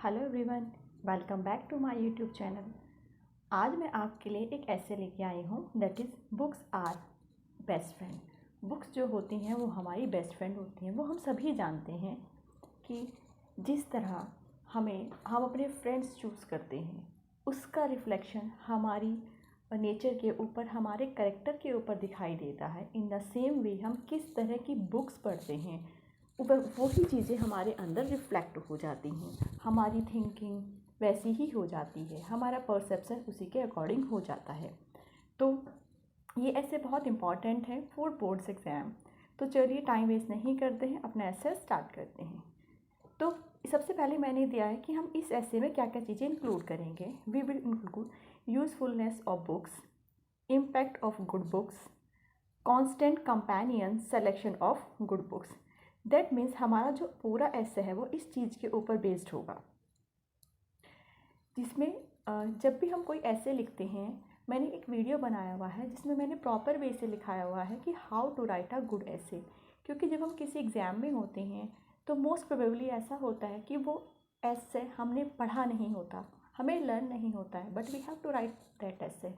Hello everyone, welcome back to my YouTube channel. आज मैं आपके लिए एक ऐसे लेके आई हूँ that is books are best friend. Books जो होती हैं वो हमारी बेस्ट फ्रेंड होती हैं। वो हम सभी जानते हैं कि जिस तरह हम अपने फ्रेंड्स चूज़ करते हैं उसका रिफ्लेक्शन हमारी नेचर के ऊपर, हमारे करेक्टर के ऊपर दिखाई देता है। इन द सेम वे हम किस तरह की बुक्स पढ़ते हैं वही चीज़ें हमारे अंदर रिफ्लेक्ट हो जाती हैं। हमारी थिंकिंग वैसी ही हो जाती है, हमारा परसेप्शन उसी के अकॉर्डिंग हो जाता है। तो ये ऐसे बहुत इम्पॉर्टेंट है फॉर बोर्ड्स एग्ज़ाम। तो चलिए टाइम वेस्ट नहीं करते हैं, अपना ऐसे स्टार्ट करते हैं। तो सबसे पहले मैंने दिया है कि हम इस ऐसे में क्या क्या चीज़ें इंक्लूड करेंगे। We will include usefulness of books, impact of good books, constant companion selection of good books. That means हमारा जो पूरा ऐसे है वो इस चीज़ के ऊपर बेस्ड होगा, जिसमें जब भी हम कोई ऐसे लिखते हैं, मैंने एक वीडियो बनाया हुआ है जिसमें मैंने प्रॉपर वे से लिखाया हुआ है कि how to write a good essay. क्योंकि जब हम किसी एग्ज़ाम में होते हैं तो मोस्ट प्रोबेबली ऐसा होता है कि वो ऐसे हमने पढ़ा नहीं होता, हमें लर्न नहीं होता है, but we have to write that essay.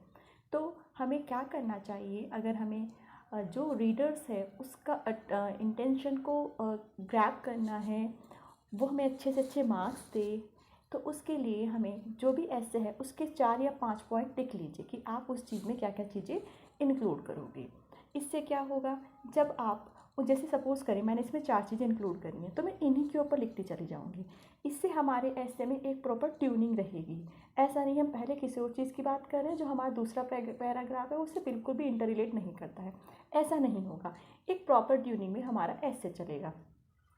तो हमें क्या करना चाहिए, अगर हमें जो रीडर्स है उसका इंटेंशन को ग्रैब करना है, वो हमें अच्छे से अच्छे मार्क्स दे, तो उसके लिए हमें जो भी ऐसे है उसके 4 या 5 पॉइंट लिख लीजिए कि आप उस चीज़ में क्या क्या चीज़ें इंक्लूड करोगे। इससे क्या होगा, जब आप जैसे सपोज़ करें मैंने इसमें 4 चीज़ें इंक्लूड करी हैं तो मैं इन्हीं के ऊपर लिखती चली जाऊँगी। इससे हमारे ऐसे में एक प्रॉपर ट्यूनिंग रहेगी। ऐसा नहीं हम पहले किसी और चीज़ की बात कर रहे हैं जो हमारा दूसरा पैराग्राफ है उससे बिल्कुल भी इंटररिलेट नहीं करता है, ऐसा नहीं होगा। एक प्रॉपर ट्यूनिंग में हमारा ऐसे चलेगा,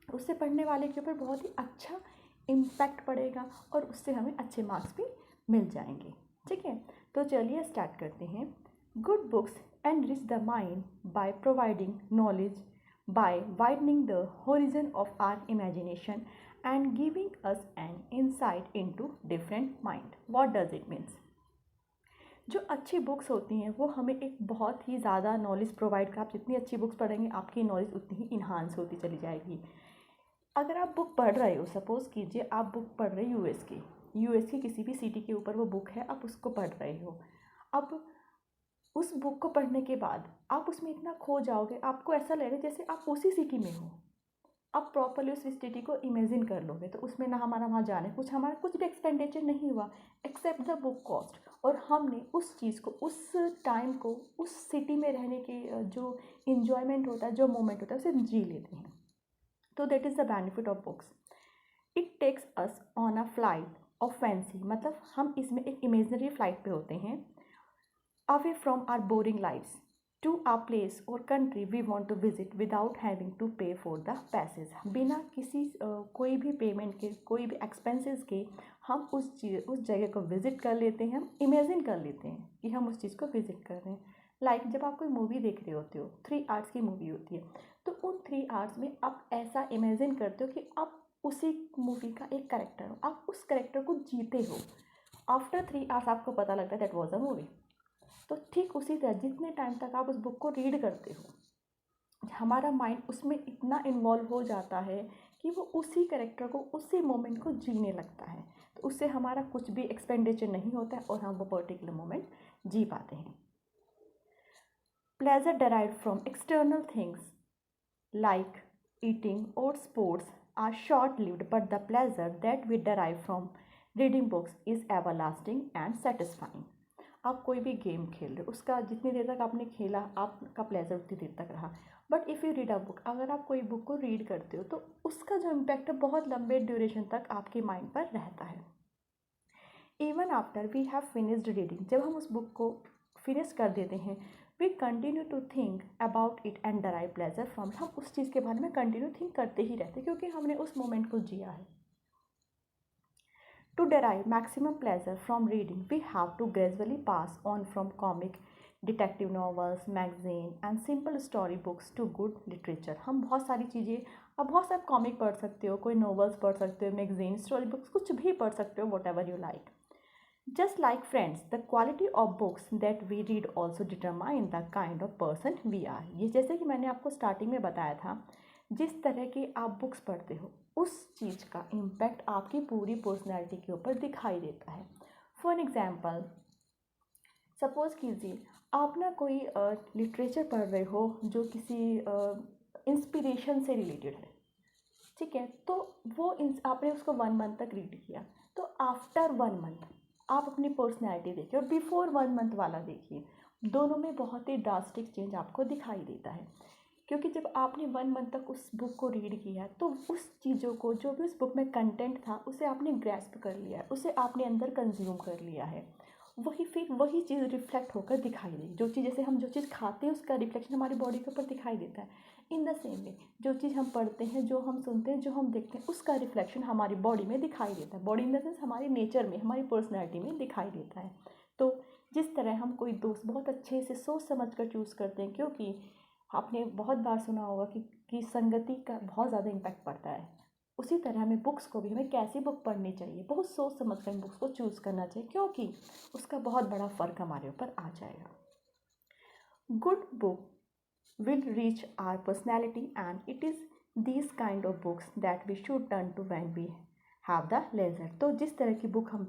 उससे पढ़ने वाले के ऊपर बहुत ही अच्छा इम्पैक्ट पड़ेगा और उससे हमें अच्छे मार्क्स भी मिल जाएंगे। ठीक है, तो चलिए स्टार्ट करते हैं। Good books enrich the mind by providing knowledge, by widening the horizon of our imagination and giving us an insight into different mind. What does it means? जो अच्छी बुक्स होती हैं वो हमें एक बहुत ही ज़्यादा नॉलेज प्रोवाइड कर, आप जितनी अच्छी बुक्स पढ़ेंगे आपकी नॉलेज उतनी ही इन्हांस होती चली जाएगी। अगर आप बुक पढ़ रहे हो, सपोज़ कीजिए आप बुक पढ़ रहे हो यूएस की किसी भी सिटी के ऊपर वो बुक है, आप उसको पढ़ रहे हो। अब उस बुक को पढ़ने के बाद आप उसमें इतना खो जाओगे, आपको ऐसा लगेगा जैसे आप उसी सिटी में हो। आप प्रॉपरली उस सिटी को इमेजिन कर लोगे तो उसमें ना हमारा वहाँ जाने हमारा कुछ भी एक्सपेंडिचर नहीं हुआ एक्सेप्ट द बुक कॉस्ट, और हमने उस चीज़ को, उस टाइम को, उस सिटी में रहने के जो इन्जॉयमेंट होता है, जो मोमेंट होता है उसे जी लेते हैं। तो that is the benefit of books. It takes us on a flight of fancy, मतलब हम इसमें एक इमेजनरी फ्लाइट पे होते हैं, away from our boring lifes to a place और country we want to visit without having to pay for the passage. बिना किसी कोई भी पेमेंट के, कोई भी एक्सपेंसेस के हम उस जगह को विज़िट कर लेते हैं, हम इमेजिन कर लेते हैं कि हम उस चीज़ को विज़िट कर रहे हैं। लाइक जब आप कोई मूवी देख रहे होते हो, 3 आवर्स की मूवी होती है, तो उन 3 आवर्स में आप ऐसा इमेजिन करते हो कि आप उसी मूवी का एक करेक्टर हो, आप उस करेक्टर को जीते हो। आफ्टर 3 आवर्स आपको पता लगता है दैट वॉज अ मूवी। तो ठीक उसी तरह जितने टाइम तक आप उस बुक को रीड करते हो, हमारा माइंड उसमें इतना इन्वॉल्व हो जाता है कि वो उसी करेक्टर को, उसी मोमेंट को जीने लगता है। तो उससे हमारा कुछ भी एक्सपेंडिचर नहीं होता है और हम वो पर्टिकुलर मोमेंट जी पाते हैं। Pleasure derived from external things like eating or sports are short-lived, but the pleasure that we derive from reading books is everlasting and satisfying. आप कोई भी गेम खेल रहे हो, उसका जितनी देर तक आपने खेला आपका प्लेजर उतनी देर तक रहा। But if you read a book, अगर आप कोई बुक को रीड करते हो तो उसका जो इम्पैक्ट है बहुत लंबे ड्यूरेशन तक आपके माइंड पर रहता है। Even after we have finished reading, जब हम उस बुक को फिनिश कर देते हैं, we continue to think about it and derive pleasure from, हम उस चीज़ के बारे में कंटिन्यू थिंक करते ही रहते हैं क्योंकि हमने उस मोमेंट को जिया है। To derive maximum pleasure from reading, we have to gradually pass on from comic, detective novels, magazine and simple story books to good literature. हम बहुत सारी चीज़ें, अब बहुत सारे कॉमिक पढ़ सकते हो, कोई नॉवेल्स पढ़ सकते हो, मैगजीन, स्टोरी बुक्स, कुछ भी पढ़ सकते हो, what ever you like. Just like friends, the quality of books that we read also determine the kind of person we are। ये जैसे कि मैंने आपको स्टार्टिंग में बताया था जिस तरह की आप बुक्स पढ़ते हो उस चीज़ का इम्पैक्ट आपकी पूरी पर्सनैलिटी के ऊपर दिखाई देता है। फॉर एग्ज़ाम्पल, सपोज़ कीजिए आप ना कोई लिटरेचर पढ़ रहे हो जो किसी इंस्पिरेशन से रिलेटेड है, ठीक है, तो वो आपने उसको 1 मंथ तक रीड किया, तो आफ्टर 1 मंथ आप अपनी पर्सनैलिटी देखिए और बिफोर 1 मंथ वाला देखिए, दोनों में बहुत ही ड्रास्टिक चेंज आपको दिखाई देता है। क्योंकि जब आपने 1 मंथ तक उस बुक को रीड किया तो उस चीज़ों को, जो भी उस बुक में कंटेंट था, उसे आपने ग्रैस्प कर लिया है, उसे आपने अंदर कंज्यूम कर लिया है। फिर वही चीज़ रिफ्लेक्ट होकर दिखाई देगी। जो चीज़, जैसे हम जो चीज़ खाते हैं उसका रिफ्लेक्शन हमारी बॉडी के ऊपर दिखाई देता है, इन द सेम वे जो चीज़ हम पढ़ते हैं, जो हम सुनते हैं, जो हम देखते हैं, उसका रिफ्लेक्शन हमारी बॉडी में दिखाई देता है। बॉडी इन द सेंस हमारे नेचर में, हमारी पर्सनैलिटी में दिखाई देता है। तो जिस तरह हम कोई दोस्त बहुत अच्छे से सोच समझ कर चूज़ करते हैं, क्योंकि आपने बहुत बार सुना होगा कि संगति का बहुत ज़्यादा इम्पैक्ट पड़ता है, उसी तरह हमें बुक्स को भी, हमें कैसी बुक पढ़नी चाहिए, बहुत सोच समझ कर बुक्स को चूज़ करना चाहिए, क्योंकि उसका बहुत बड़ा फ़र्क हमारे ऊपर आ जाएगा। Good book will reach our personality, and it is these kind of books that we should turn to when we have the leisure। तो जिस तरह की बुक हम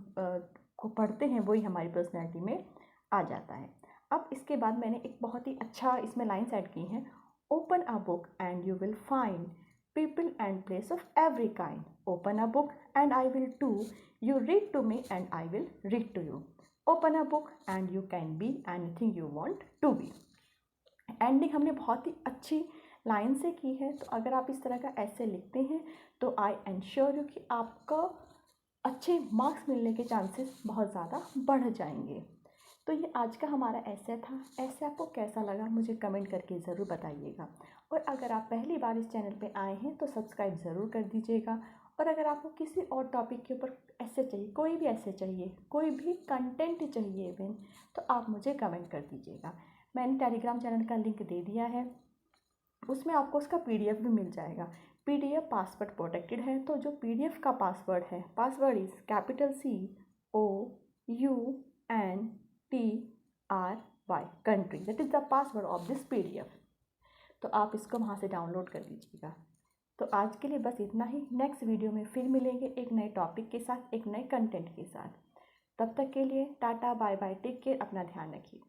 को पढ़ते हैं वही हमारी पर्सनैलिटी में आ जाता है। अब इसके बाद मैंने एक बहुत ही अच्छा इसमें लाइन्स ऐड की हैं। Open a book and you will find people and place of every kind. Open a book and I will too. You read to me and I will read to you. Open a book and you can be anything you want to be। Ending हमने बहुत ही अच्छी line से की है। तो अगर आप इस तरह का ऐसे लिखते हैं तो आई एंश्योर यू कि आपका अच्छे मार्क्स मिलने के चांसेस बहुत ज़्यादा बढ़ जाएंगे। तो ये आज का हमारा ऐसे था। ऐसे आपको कैसा लगा मुझे कमेंट करके ज़रूर बताइएगा, और अगर आप पहली बार इस चैनल पे आए हैं तो सब्सक्राइब ज़रूर कर दीजिएगा। और अगर आपको किसी और टॉपिक के ऊपर ऐसे चाहिए, कोई भी ऐसे चाहिए, कोई भी कंटेंट चाहिए इवन, तो आप मुझे कमेंट कर दीजिएगा। मैंने टेलीग्राम चैनल का लिंक दे दिया है, उसमें आपको उसका PDF भी मिल जाएगा। PDF पासवर्ड प्रोटेक्टेड है, तो जो PDF का पासवर्ड है, password is COUNTRY, country, that is the password of this PDF। तो आप इसको वहाँ से डाउनलोड कर लीजिएगा। तो आज के लिए बस इतना ही। नेक्स्ट वीडियो में फिर मिलेंगे एक नए टॉपिक के साथ, एक नए कंटेंट के साथ। तब तक के लिए tata bye bye, take care, अपना ध्यान रखिए।